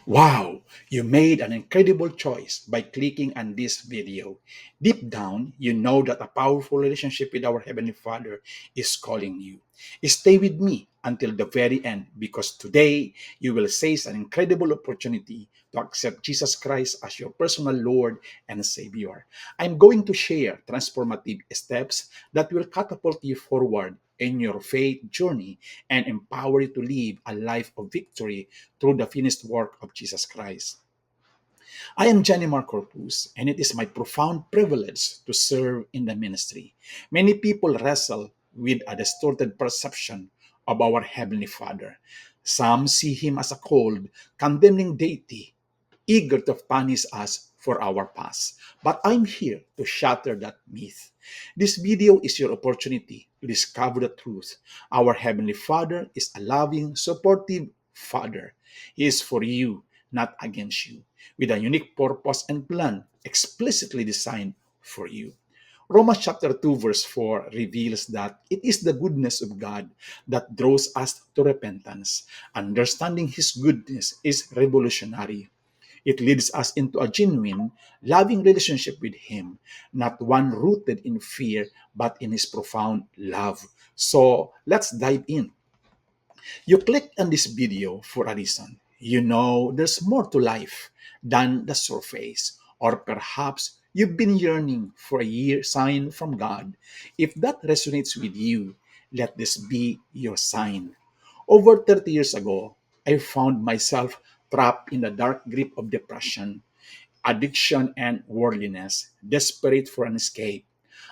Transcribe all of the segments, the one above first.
Wow, you made an incredible choice by clicking on this video. Deep down, you know that a powerful relationship with our Heavenly Father is calling you. Stay with me until the very end because today you will seize an incredible opportunity to accept Jesus Christ as your personal Lord and Savior. I'm going to share transformative steps that will catapult you forward in your faith journey and empower you to live a life of victory through the finished work of Jesus Christ. I am Johnny Mark Corpus, and it is my profound privilege to serve in the ministry. Many people wrestle with a distorted perception of our Heavenly Father. Some see Him as a cold, condemning deity, eager to punish us for our past. But I'm here to shatter that myth. This video is your opportunity to discover the truth. Our Heavenly Father is a loving, supportive Father. He is for you, not against you, with a unique purpose and plan explicitly designed for you. Romans chapter 2 verse 4 reveals that it is the goodness of God that draws us to repentance. Understanding His goodness is revolutionary. It leads us into a genuine, loving relationship with Him, not one rooted in fear, but in His profound love. So let's dive in. You clicked on this video for a reason. You know there's more to life than the surface. Or perhaps you've been yearning for a year sign from God. If that resonates with you, let this be your sign. Over 30 years ago, I found myself trapped in the dark grip of depression, addiction, and worldliness, desperate for an escape.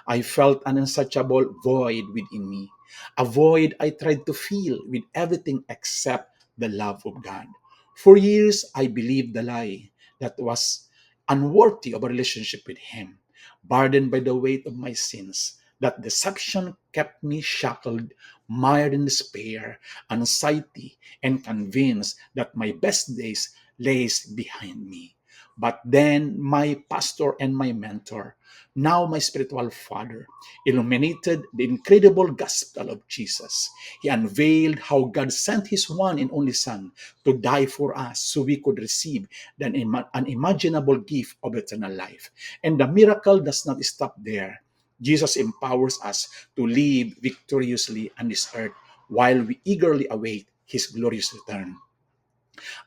I felt an insatiable void within me, a void I tried to fill with everything except the love of God. For years, I believed the lie that was unworthy of a relationship with Him, burdened by the weight of my sins. That deception kept me shackled, mired in despair, anxiety, and convinced that my best days lays behind me. But then my pastor and my mentor, now my spiritual father, illuminated the incredible gospel of Jesus. He unveiled how God sent His one and only Son to die for us so we could receive the unimaginable gift of eternal life. And the miracle does not stop there. Jesus empowers us to live victoriously on this earth while we eagerly await His glorious return.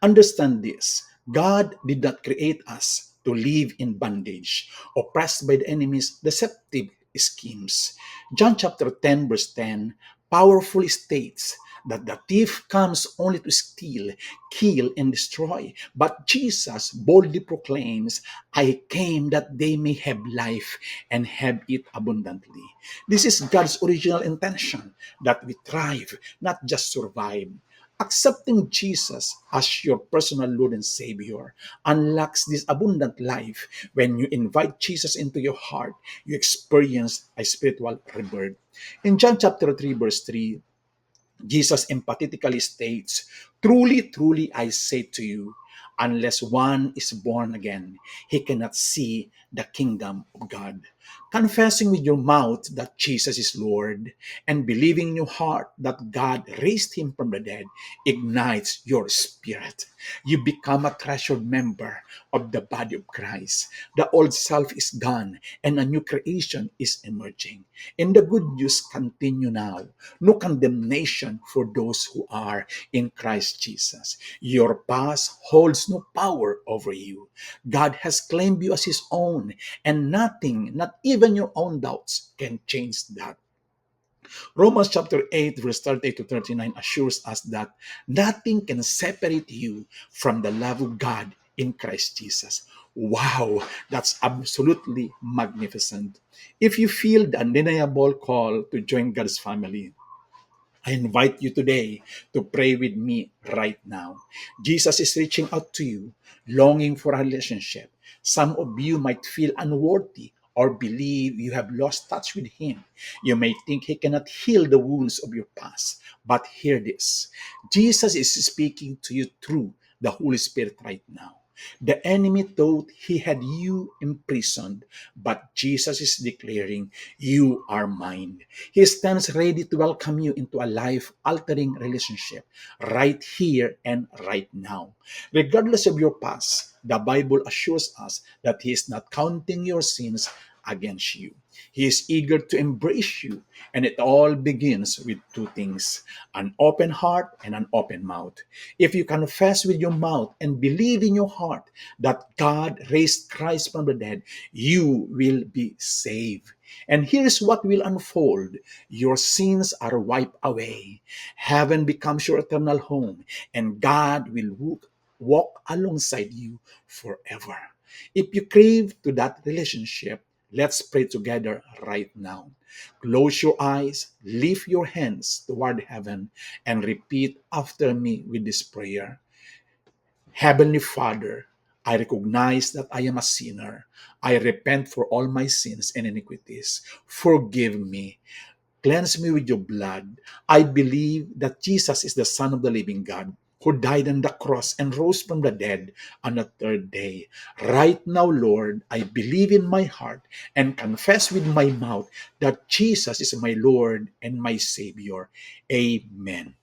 Understand this: God did not create us to live in bondage, oppressed by the enemy's deceptive schemes. John chapter 10, verse 10 powerfully states that the thief comes only to steal, kill, and destroy. But Jesus boldly proclaims, I came that they may have life and have it abundantly. This is God's original intention, that we thrive, not just survive. Accepting Jesus as your personal Lord and Savior unlocks this abundant life. When you invite Jesus into your heart, you experience a spiritual rebirth. In John chapter 3, verse 3, Jesus emphatically states, truly, truly, I say to you, unless one is born again, he cannot see the kingdom of God. Confessing with your mouth that Jesus is Lord and believing in your heart that God raised Him from the dead ignites your spirit. You become a treasured member of the body of Christ. The old self is gone and a new creation is emerging. And the good news continue now. No condemnation for those who are in Christ Jesus. Your past holds no power over you. God has claimed you as His own, and nothing, not even your own doubts, can change that. Romans chapter 8, verse 38 to 39 assures us that nothing can separate you from the love of God in Christ Jesus. Wow, that's absolutely magnificent. If you feel the undeniable call to join God's family, I invite you today to pray with me right now. Jesus is reaching out to you, longing for a relationship. Some of you might feel unworthy or believe you have lost touch with Him. You may think He cannot heal the wounds of your past. But hear this: Jesus is speaking to you through the Holy Spirit right now. The enemy thought he had you imprisoned, but Jesus is declaring, "You are mine." He stands ready to welcome you into a life altering relationship right here and right now. Regardless of your past, the Bible assures us that He is not counting your sins against you. He is eager to embrace you, and it all begins with two things: an open heart and an open mouth. If you confess with your mouth and believe in your heart that God raised Christ from the dead, you will be saved. And here's what will unfold: your sins are wiped away, heaven becomes your eternal home, and God will walk alongside you forever. If you crave to that relationship, let's pray together right now. Close your eyes, lift your hands toward heaven, and repeat after me with this prayer. Heavenly Father, I recognize that I am a sinner. I repent for all my sins and iniquities. Forgive me. Cleanse me with your blood. I believe that Jesus is the Son of the living God, who died on the cross and rose from the dead on the third day. Right now, Lord, I believe in my heart and confess with my mouth that Jesus is my Lord and my Savior. Amen.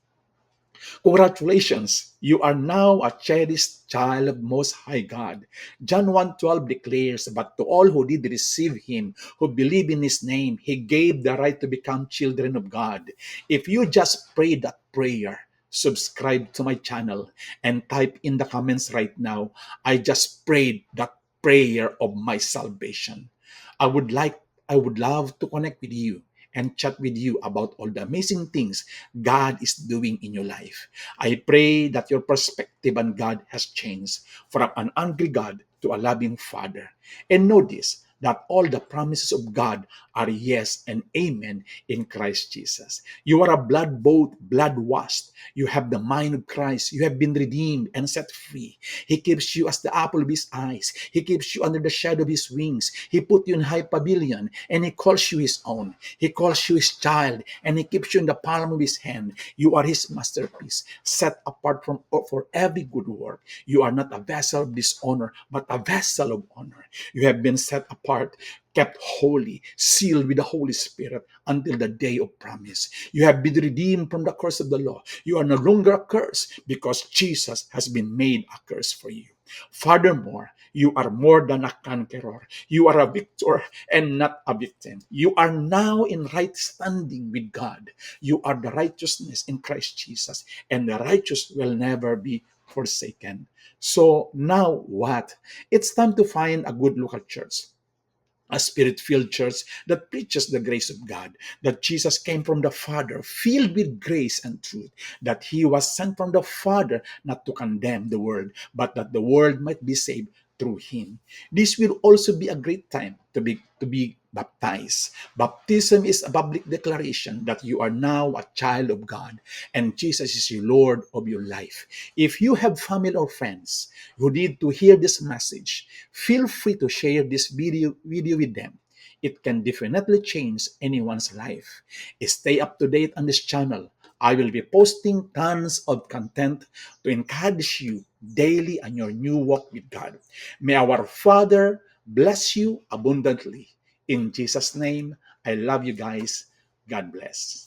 Congratulations, you are now a cherished child of Most High God. John 1:12 declares, "But to all who did receive Him, who believe in His name, He gave the right to become children of God." If you just prayed that prayer, subscribe to my channel and type in the comments right now, "I just prayed that prayer of my salvation." I would like, I would love to connect with you and chat with you about all the amazing things God is doing in your life. I pray that your perspective on God has changed from an angry God to a loving Father. And know this, that all the promises of God are yes and amen in Christ Jesus. You are a blood bought, blood washed. You have the mind of Christ. You have been redeemed and set free. He keeps you as the apple of His eyes. He keeps you under the shadow of His wings. He put you in high pavilion, and He calls you His own. He calls you His child, and He keeps you in the palm of His hand. You are His masterpiece, set apart from for every good work. You are not a vessel of dishonor, but a vessel of honor. You have been set apart, kept holy, sealed with the Holy Spirit until the day of promise. You have been redeemed from the curse of the law. You are no longer a curse because Jesus has been made a curse for you. Furthermore, you are more than a conqueror. You are a victor and not a victim. You are now in right standing with God. You are the righteousness in Christ Jesus, and the righteous will never be forsaken. So now what? It's time to find a good local church, a spirit-filled church that preaches the grace of God, that Jesus came from the Father, filled with grace and truth, that He was sent from the Father not to condemn the world, but that the world might be saved through Him. This will also be a great time to be baptized. Baptism is a public declaration that you are now a child of God and Jesus is your Lord of your life. If you have family or friends who need to hear this message, feel free to share this video with them. It can definitely change anyone's life. Stay up to date on this channel. I will be posting tons of content to encourage you daily on your new walk with God. May our Father bless you abundantly. In Jesus' name, I love you guys. God bless.